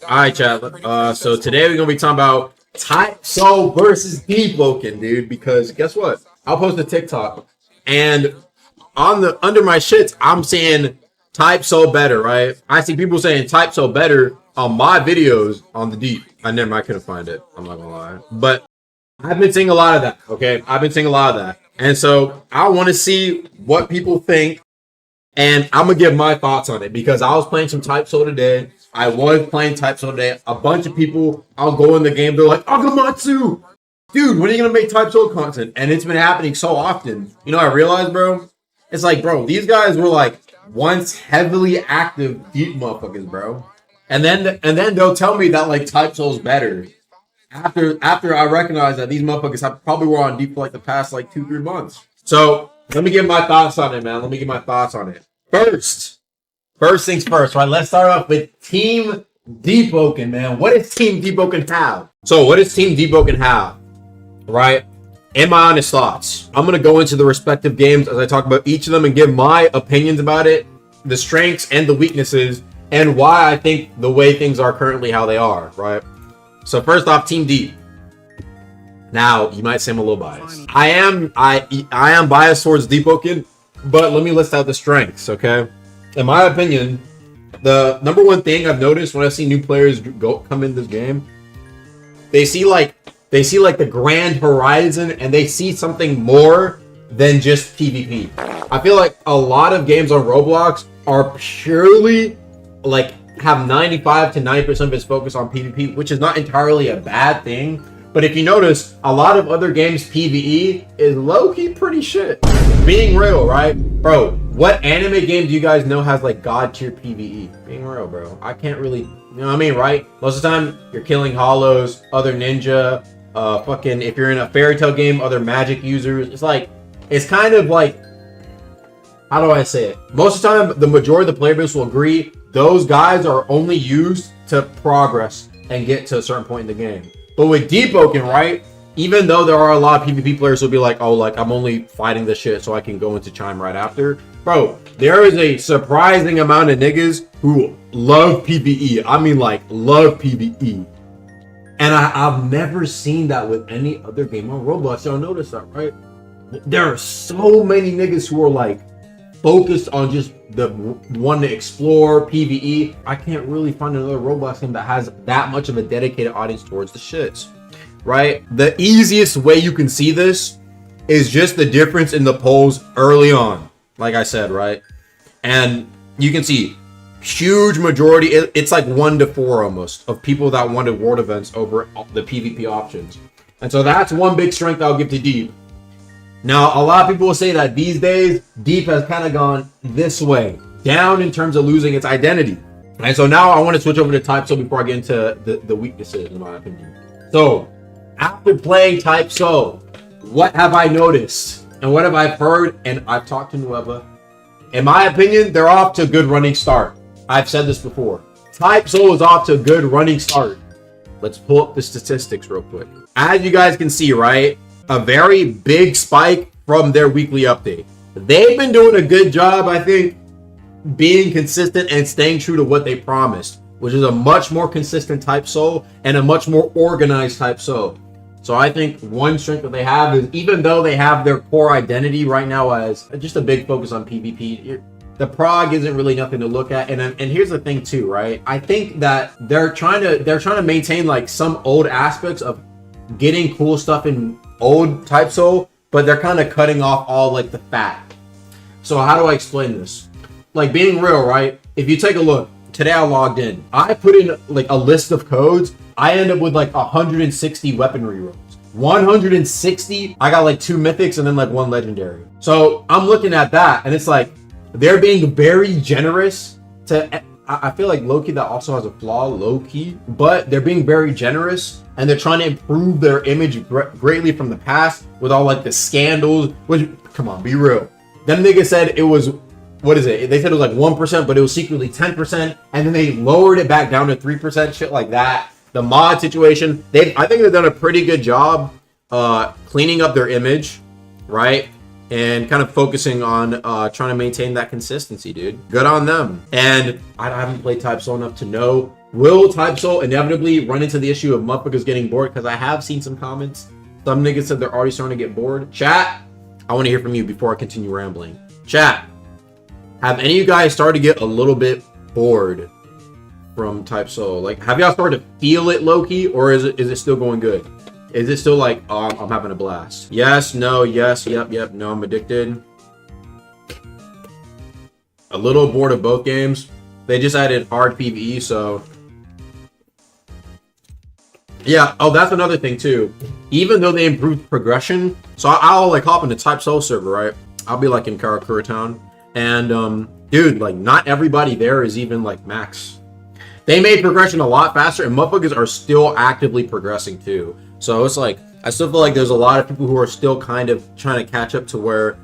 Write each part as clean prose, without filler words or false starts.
All right, chat. So today we're gonna be talking about Type Soul versus DEEPWOKEN, dude. Because guess what? I'll post a TikTok, and on the under my shits, I'm saying Type Soul better, right? I see people saying Type Soul better on my videos on the Deep. I couldn't find it. I'm not gonna lie, but I've been seeing a lot of that. Okay, I've been seeing a lot of that, and so I want to see what people think. And I'm gonna give my thoughts on it because I was playing some Type Soul today. I was playing Type Soul today. A bunch of people, I'll go in the game, they're like, Akamatsu! Dude, when are you gonna make Type Soul content? And it's been happening so often. You know, I realized, bro, it's like, bro, these guys were like once heavily active deep motherfuckers, bro. And then they'll tell me that like Type Soul's better. After I recognize that these motherfuckers have probably were on deep for like the past like 2-3 months. So let me give my thoughts on it, man. Let me give my thoughts on it. First things first, right? Let's start off with Team DEEPWOKEN, man. What does Team DEEPWOKEN have? So what does Team DEEPWOKEN have, right? In my honest thoughts, I'm going to go into the respective games as I talk about each of them and give my opinions about it, the strengths and the weaknesses, and why I think the way things are currently how they are, right? So first off, Team Deep. Now, you might say I'm a little biased. I am biased towards DEEPWOKEN, but let me list out the strengths, okay? In my opinion, the number one thing I've noticed when I see new players come in this game, they see like the grand horizon and they see something more than just PvP. I feel like a lot of games on Roblox are purely like have 95 to 90% of its focus on PvP, which is not entirely a bad thing. But if you notice, a lot of other games PvE is low-key pretty shit. Being real, right? Bro, what anime game do you guys know has like god tier PvE? Being real, bro. I can't really, you know what I mean, right? Most of the time, you're killing hollows, other ninja, fucking, if you're in a fairy tale game, other magic users. It's like, it's kind of like, how do I say it? Most of the time, the majority of the player base will agree those guys are only used to progress and get to a certain point in the game. But with DEEPWOKEN, right? Even though there are a lot of PvP players who'll be like, oh, like I'm only fighting this shit so I can go into Chime right after. Bro, there is a surprising amount of niggas who love PvE. I mean, like, love PvE. And I've never seen that with any other game on Roblox. Y'all notice that, right? There are so many niggas who are like focused on just the one to explore PvE. I can't really find another Roblox game that has that much of a dedicated audience towards the shits, right? The easiest way you can see this is just the difference in the polls early on, like I said, right? And you can see huge majority, it's like 1 to 4 almost of people that wanted world events over the PvP options. And so that's one big strength I'll give to Deep. Now, a lot of people will say that these days, Deep has kind of gone this way, down in terms of losing its identity. And so now I want to switch over to Type Soul before I get into the weaknesses, in my opinion. So, after playing Type Soul, what have I noticed? And what have I heard? And I've talked to Nueva. In my opinion, they're off to a good running start. I've said this before. Type Soul is off to a good running start. Let's pull up the statistics real quick. As you guys can see, right? A very big spike from their weekly update. They've been doing a good job, I think, being consistent and staying true to what they promised, which is a much more consistent Type Soul and a much more organized Type Soul. So I think one strength that they have is, even though they have their core identity right now as just a big focus on PvP, the prog isn't really nothing to look at. And here's the thing too, right? I think that they're trying to maintain like some old aspects of getting cool stuff in old Type Soul, but they're kind of cutting off all like the fat. So how do I explain this? Like, being real, right? If you take a look, today I logged in. I put in like a list of codes. I end up with like 160 weaponry rolls. 160, I got like 2 mythics and then like 1 legendary. So I'm looking at that and it's like, they're being very generous to, I feel like low-key that also has a flaw, low-key, but they're being very generous and they're trying to improve their image greatly from the past with all like the scandals, which, come on, be real. Them niggas said it was, what is it? They said it was like 1%, but it was secretly 10%, and then they lowered it back down to 3%, shit like that. The mod situation, I think they've done a pretty good job cleaning up their image, right? And kind of focusing on trying to maintain that consistency, dude. Good on them. And I haven't played Type Soul enough to know Will Type Soul inevitably run into the issue of motherfuckers getting bored? Because I have seen some comments. Some niggas said they're already starting to get bored. Chat, I want to hear from you before I continue rambling. Chat, have any of you guys started to get a little bit bored from Type Soul? Like, have y'all started to feel it low-key, or is it still going good? Is it still like, oh, I'm having a blast? Yes, no, yes, yep, no, I'm addicted. A little bored of both games. They just added hard PvE, so... Yeah, oh, that's another thing, too. Even though they improved progression, so I'll like, hop into Type Soul server, right? I'll be, like, in Karakura Town. And, dude, like, not everybody there is even, like, max. They made progression a lot faster, and motherfuckers are still actively progressing, too. So it's like, I still feel like there's a lot of people who are still kind of trying to catch up to where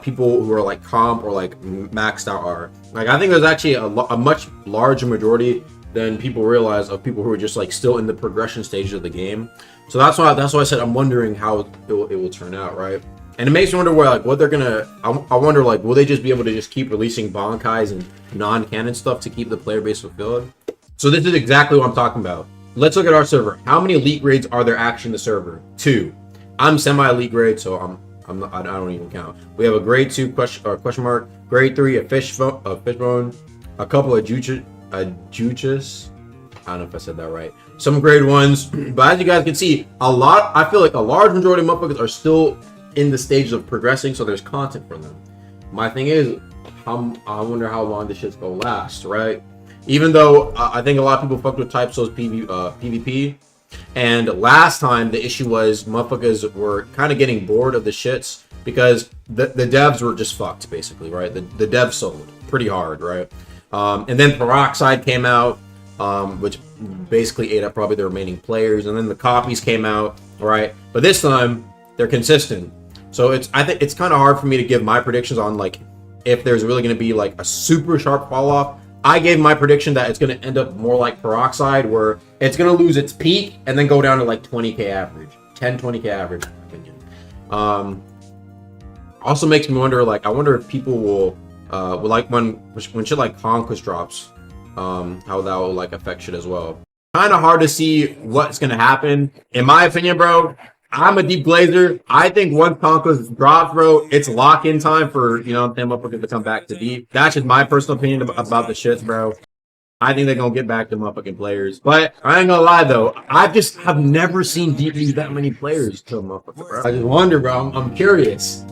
people who are like comp or like maxed out are. Like, I think there's actually a much larger majority than people realize of people who are just like still in the progression stage of the game. So that's why I said I'm wondering how it will turn out, right? And it makes me wonder where, like, what they're gonna. I wonder, like, will they just be able to just keep releasing Bankais and non-canon stuff to keep the player base fulfilled? So this is exactly what I'm talking about. Let's look at our server. How many elite grades are there actually in the server? 2. I'm semi-elite grade, so I don't even count. We have a grade 2 question mark, grade 3 a fishbone, a couple of juches. I don't know if I said that right. Some grade 1s, but as you guys can see, I feel like a large majority of motherfuckers are still in the stage of progressing, so there's content for them. My thing is, I wonder how long this shit's gonna last, right? Even though I think a lot of people fucked with Type Soul's PvP, and last time the issue was motherfuckers were kind of getting bored of the shits because the devs were just fucked, basically, right? The devs sold pretty hard, right? And then Peroxide came out, which basically ate up probably the remaining players, and then the copies came out, right? But this time they're consistent, so I think it's kind of hard for me to give my predictions on like if there's really going to be like a super sharp fall off. I gave my prediction that it's going to end up more like Peroxide, where it's going to lose its peak and then go down to like 20k average, 20k average, in my opinion. Also makes me wonder, like, I wonder if people will like when shit like Conquest drops, how that will like affect shit as well. Kind of hard to see what's going to happen. In my opinion, bro, I'm a deep glazer. I think once Conquest drops, bro, it's lock-in time for, you know, them motherfuckers to come back to deep. That's just my personal opinion about the shits, bro. I think they're gonna get back to motherfucking players. But I ain't gonna lie though, I've never seen deep use that many players to a motherfucker, bro. I just wonder, bro. I'm curious.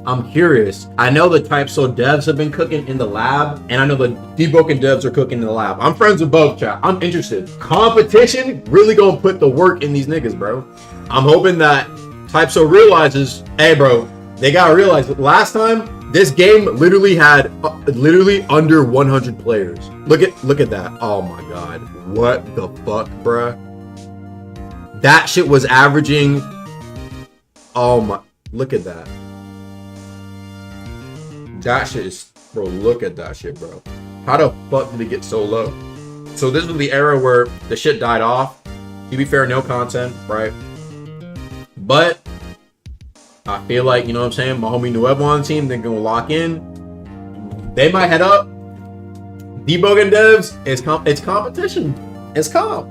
I know the Type Soul devs have been cooking in the lab, and I know the DEEPWOKEN devs are cooking in the lab. I'm friends with both, chat. I'm interested. Competition really gonna put the work in these niggas, bro. I'm hoping that Type Soul realizes, hey, bro, they gotta realize that last time this game literally had literally under 100 players. Look at that. Oh my god, what the fuck, bruh? That shit was averaging. Oh my, look at that. That shit is, bro. Look at that shit, bro. How the fuck did it get so low? So this was the era where the shit died off. To be fair, no content, right? But I feel like, you know what I'm saying, my homie Nuevo on the team, they're gonna lock in. They might head up. DEEPWOKEN devs, it's competition. It's comp.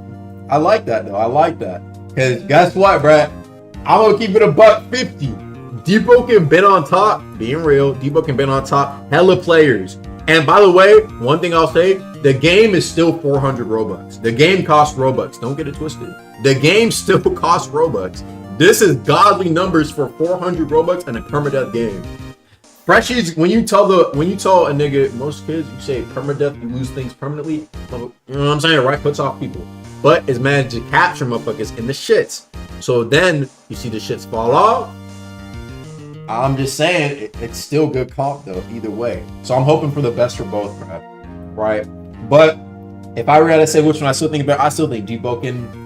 I like that though. I like that. Cause guess what, bruh? I'm gonna keep it $150. DEEPWOKEN been on top, being real. DEEPWOKEN been on top. Hella players. And by the way, one thing I'll say, the game is still 400 Robux. The game costs Robux. Don't get it twisted. The game still costs Robux. This is godly numbers for 400 Robux and a permadeath game. Freshies, when you tell a nigga, most kids, you say permadeath, you lose things permanently. You know what I'm saying? Right, puts off people. But it's managed to capture motherfuckers in the shits. So then you see the shits fall off. I'm just saying, it's still good comp though, either way. So I'm hoping for the best for both, right? But if I were to say which one I still think about, I still think DEEPWOKEN.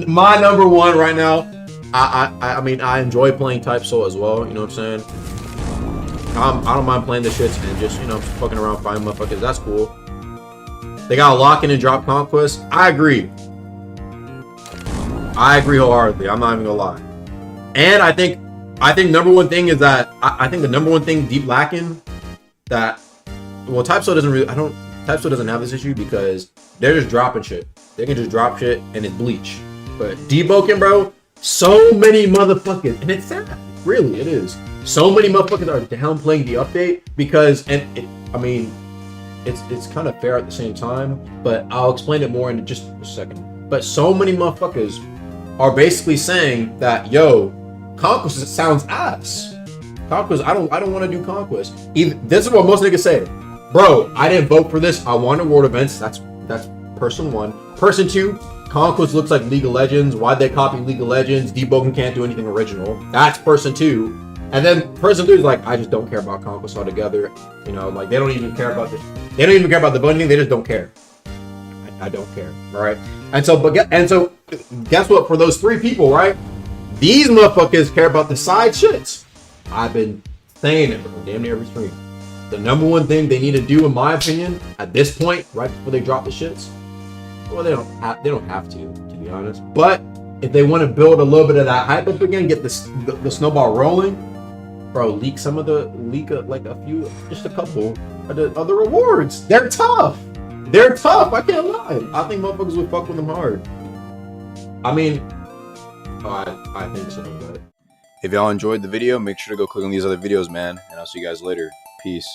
My number one right now. I mean, I enjoy playing Type Soul as well. You know what I'm saying? I don't mind playing the shits and just, you know, fucking around finding motherfuckers. That's cool. They got to lock in and drop Conquest. I agree wholeheartedly. I'm not even gonna lie. And I think number one thing is that I think the number one thing deep lacking that, well, Type Soul doesn't really, Type doesn't have this issue because they're just dropping shit. They can just drop shit and it's bleach. But DEEPWOKEN, bro, so many motherfuckers, and it's sad. Really, it is. So many motherfuckers are downplaying the update because, I mean, it's kind of fair at the same time, but I'll explain it more in just a second. But so many motherfuckers are basically saying that, yo, Conquest sounds ass. Conquest, I don't want to do Conquest. This is what most niggas say. Bro, I didn't vote for this. I wanted world events. That's person one. Person two, Conquest looks like League of Legends. Why'd they copy League of Legends? DEEPWOKEN can't do anything original. That's person two. And then person three is like, I just don't care about Conquest altogether. You know, like they don't even care about this. They don't even care about the voting. They just don't care. I don't care. All right. And so guess what? For those three people, right? These motherfuckers care about the side shits. I've been saying it from damn near every stream. The number one thing they need to do, in my opinion, at this point, right before they drop the shits, well, they don't have to be honest. But if they want to build a little bit of that hype up again, get the snowball rolling, bro, leak like a few, just a couple of the rewards. They're tough. They're tough. I can't lie. I think motherfuckers would fuck with them hard. I mean, I think so. But if y'all enjoyed the video, make sure to go click on these other videos, man. And I'll see you guys later. Peace.